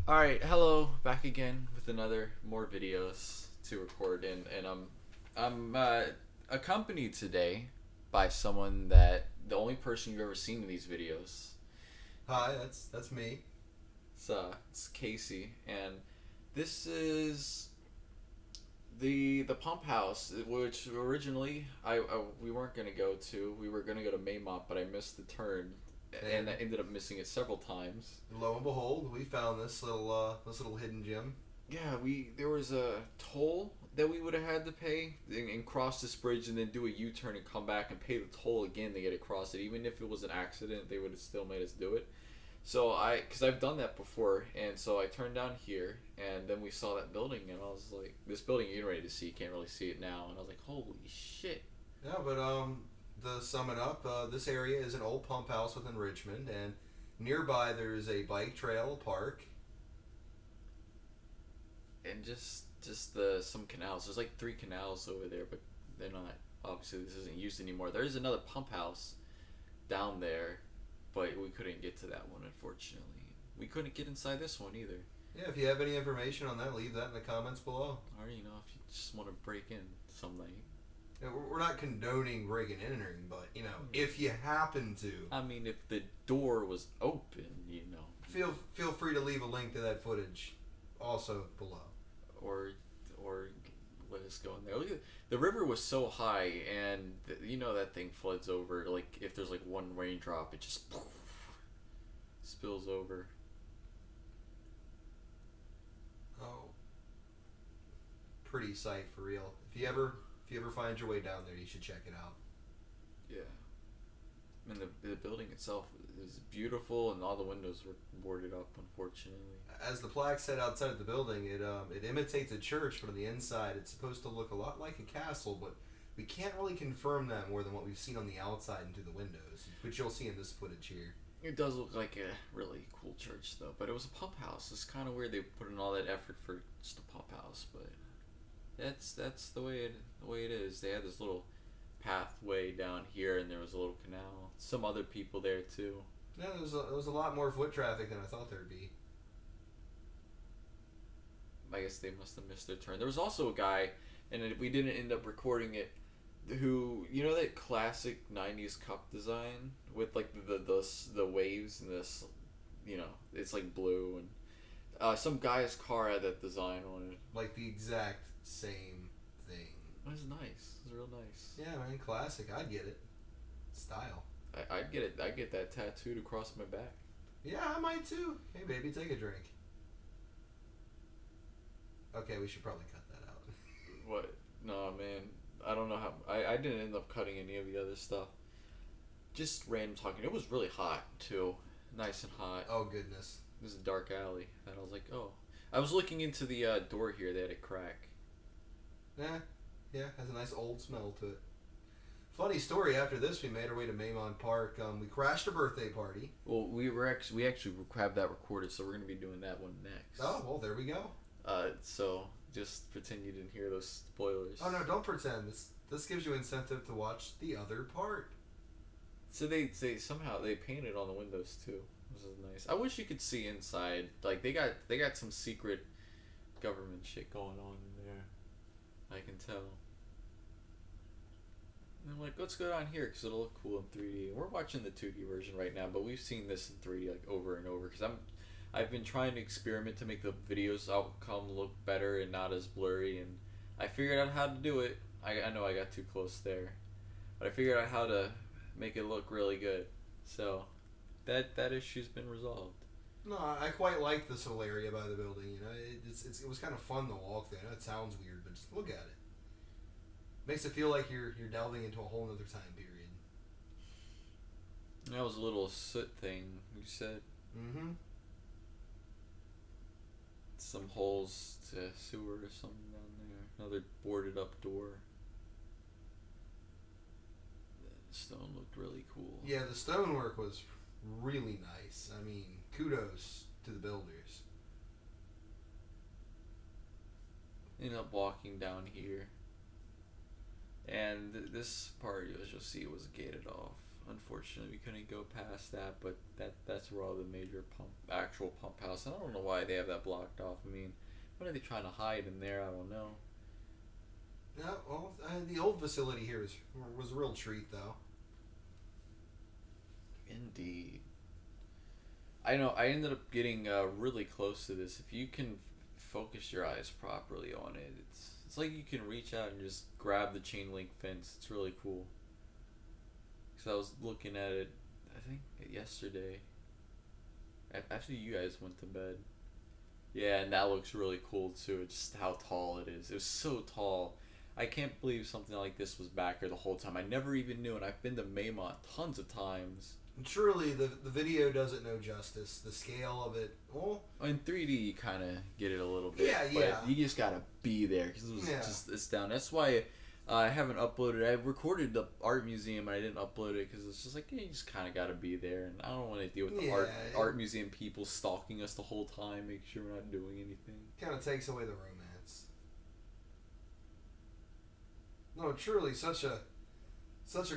Alright, hello, back again with another more videos to record and I'm accompanied today by someone that the only person you've ever seen in these videos. Hi, that's me. It's Casey, and this is the pump house, which originally I we weren't gonna go to. We were gonna go to Maymont, but I missed the turn, and I And ended up missing it several times. lo and behold, we found this little hidden gem. Yeah, we there was a toll that we would have had to pay and cross this bridge and then do a U-turn and come back and pay the toll again to get across it. Even if it was an accident, they would have still made us do it. So because I've done that before, and so I turned down here, and then we saw that building, and I was like, this building you're ready to see, you can't really see it now, and I was like, holy shit. Yeah, but to sum it up, this area is an old pump house within Richmond, and nearby there is a bike trail, a park. And just the some canals. There's like three canals over there, but they're not. Obviously, this isn't used anymore. There is another pump house down there, but we couldn't get to that one, unfortunately. We couldn't get inside this one either. Yeah, if you have any information on that, leave that in the comments below. Or if you just want to break in some night. Yeah, we're not condoning breaking and entering, but if you happen to, I mean, if the door was open, feel free to leave a link to that footage, also below. or or let us go in there. Look the river was so high, and that thing floods over. Like if there's like one raindrop, it just spills over. Oh, pretty sight for real. If you ever find your way down there, you should check it out. Yeah. And the building itself is beautiful, and all the windows were boarded up, unfortunately. As the plaque said outside of the building, it imitates a church, but on the inside, it's supposed to look a lot like a castle. But we can't really confirm that more than what we've seen on the outside and through the windows, which you'll see in this footage here. It does look like a really cool church, though. But it was a pump house. It's kind of weird they put in all that effort for just a pump house, but that's the way it is. They had this little pathway down here, and there was a little canal. Some other people there too. Yeah, there was a lot more foot traffic than I thought there'd be. I guess they must have missed their turn. There was also a guy, and we didn't end up recording it, who that classic '90s cup design with like the waves and this, it's like blue, and some guy's car had that design on it. Like the exact same thing. It was nice. It was real nice. Yeah, man, classic. I'd get it. Style. I'd get it. I'd get that tattooed across my back. Yeah, I might too. Hey, baby, take a drink. Okay, we should probably cut that out. What? No, man. I don't know how. I didn't end up cutting any of the other stuff. Just random talking. It was really hot too. Nice and hot. Oh goodness. This is a dark alley, and I was like, oh. I was looking into the door here. They had a crack. Yeah, yeah, has a nice old smell to it. Funny story. After this, we made our way to Maymont Park. We crashed a birthday party. Well, we actually have that recorded, so we're gonna be doing that one next. Oh well, there we go. So just pretend you didn't hear those spoilers. Oh no, don't pretend. This gives you incentive to watch the other part. So they somehow they painted on the windows too. This is nice. I wish you could see inside. Like they got some secret government shit going on in there. I can tell. And I'm like, let's go down here because it'll look cool in 3D. We're watching the 2D version right now, but we've seen this in 3D like over and over because I've been trying to experiment to make the videos outcome look better and not as blurry, and I figured out how to do it. I know I got too close there, but I figured out how to make it look really good. So that issue's been resolved. No, I quite like this whole area by the building. It was kind of fun to walk there. I know it sounds weird, but just look at it. Makes it feel like you're delving into a whole other time period. That was a little soot thing you said. Mm-hmm. Some holes to sewer or something down there. Another boarded up door. The stone looked really cool. Yeah, the stonework was really nice. I mean, kudos to the builders. Ended up walking down here, and this part, as you'll see, was gated off. unfortunately, we couldn't go past that. But that's where all the major actual pump house. And I don't know why they have that blocked off. I mean, what are they trying to hide in there? I don't know. Yeah, well, the old facility here was a real treat, though. Indeed. I know. I ended up getting really close to this. If you can focus your eyes properly on it, it's like you can reach out and just grab the chain link fence. It's really cool. Because I was looking at it, I think yesterday. After you guys went to bed. Yeah, and that looks really cool too. It's just how tall it is. It was so tall. I can't believe something like this was back here the whole time. I never even knew, and I've been to Maymont tons of times. And truly, the video does it no justice. The scale of it, well, In 3D, you kind of get it a little bit. Yeah, but yeah. you just gotta be there because it was Yeah. just it's down. That's why I haven't uploaded. I recorded the art museum and I didn't upload it because it's just like, yeah, you just kind of gotta be there, and I don't want to deal with the art museum people stalking us the whole time, making sure we're not doing anything. kind of takes away the romance. No, truly, such a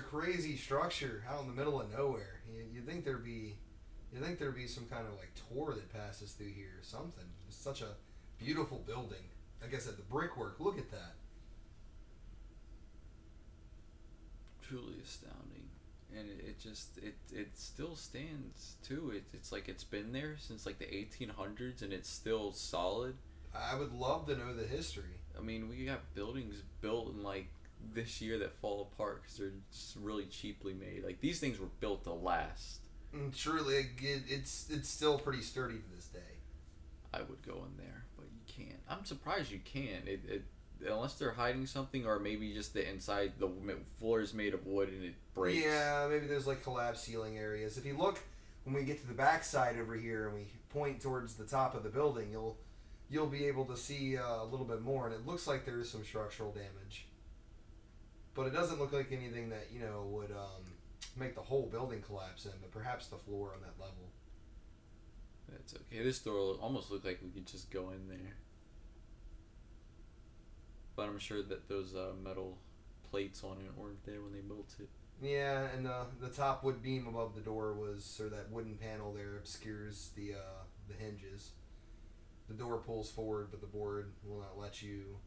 crazy structure out in the middle of nowhere. You think there'd be some kind of like tour that passes through here or something. It's such a beautiful building. Like I said, the brickwork. Look at that. Truly astounding, and it still stands too. It's like it's been there since like the 1800s, and it's still solid. I would love to know the history. I mean, we got buildings built in like this year that fall apart because they're just really cheaply made. Like these things were built to last. And truly, it's still pretty sturdy to this day. I would go in there, but you can't. I'm surprised you can. Unless they're hiding something, or maybe just the inside, the floor is made of wood and it breaks. Yeah, maybe there's like collapsed ceiling areas. If you look when we get to the back side over here and we point towards the top of the building, you'll be able to see a little bit more, and it looks like there is some structural damage. But it doesn't look like anything that would make the whole building collapse in, but perhaps the floor on that level. That's okay. This door almost looked like we could just go in there. But I'm sure that those metal plates on it weren't there when they built it. Yeah, and the top wood beam above the door or that wooden panel there obscures the hinges. The door pulls forward, but the board will not let you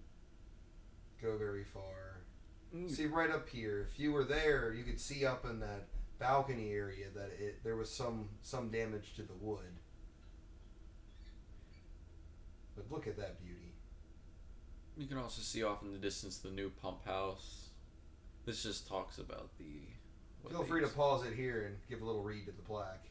go very far. See, right up here, if you were there, you could see up in that balcony area that there was some damage to the wood. But look at that beauty. You can also see off in the distance the new pump house. This just talks about the... Feel free to pause it here and give a little read to the plaque.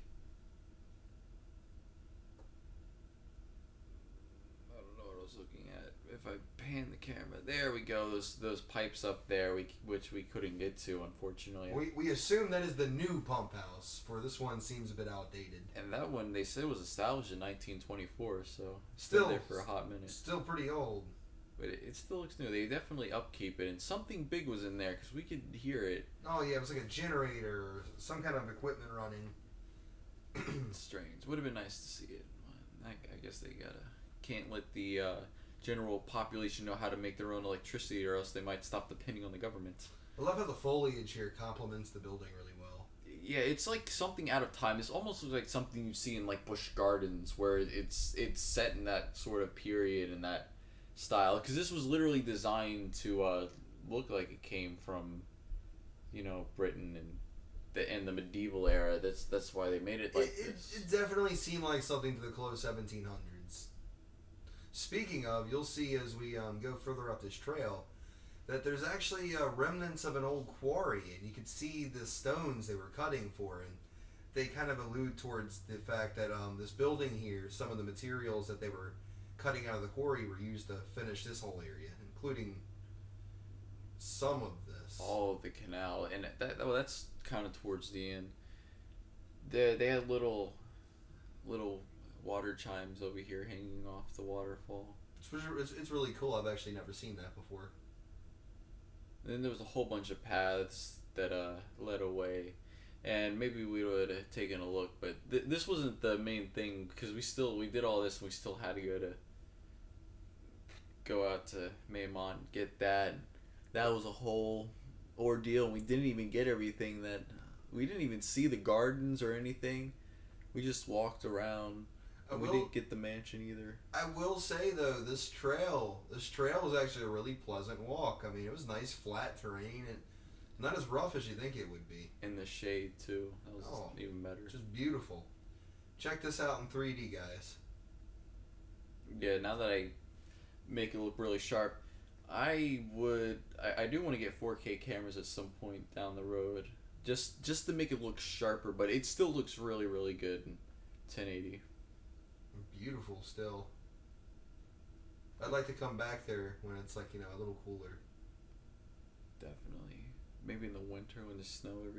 I don't know what I was looking at. If I pan the camera, there we go. Those pipes up there, which we couldn't get to, unfortunately. We assume that is the new pump house, for this one seems a bit outdated. And that one, they said, was established in 1924, so it's still been there for a hot minute. Still pretty old. But it still looks new. They definitely upkeep it, and something big was in there because we could hear it. Oh yeah, it was like a generator or some kind of equipment running. Strange. Would have been nice to see it. I guess they can't let the general population know how to make their own electricity, or else they might stop depending on the government. I love how the foliage here complements the building really well. Yeah, it's like something out of time. It almost looks like something you see in like Busch Gardens, where it's set in that sort of period and that style. Because this was literally designed to look like it came from, Britain and the medieval era. That's why they made it like this. It definitely seemed like something to the close 1700s. Speaking of, you'll see as we go further up this trail that there's actually remnants of an old quarry, and you can see the stones they were cutting for, and they kind of allude towards the fact that this building here, some of the materials that they were cutting out of the quarry were used to finish this whole area, including some of this. All of the canal, and that's kind of towards the end. They had little water chimes over here hanging off the waterfall. It's really cool. I've actually never seen that before. And then there was a whole bunch of paths that led away, and maybe we would have taken a look, but this wasn't the main thing because we did all this and we still had to go out to Maymont and get that. That was a whole ordeal, and we didn't even get everything that We didn't even see the gardens or anything. We just walked around. And we didn't get the mansion either. I will say though, this trail was actually a really pleasant walk. I mean, it was nice flat terrain and not as rough as you think it would be. In the shade too. That was even better. Just beautiful. Check this out in 3D, guys. Yeah, now that I make it look really sharp, I do want to get 4K cameras at some point down the road, just to make it look sharper. But it still looks really, really good in 1080. Beautiful still. I'd like to come back there when it's like, a little cooler. Definitely. Maybe in the winter when there's snow every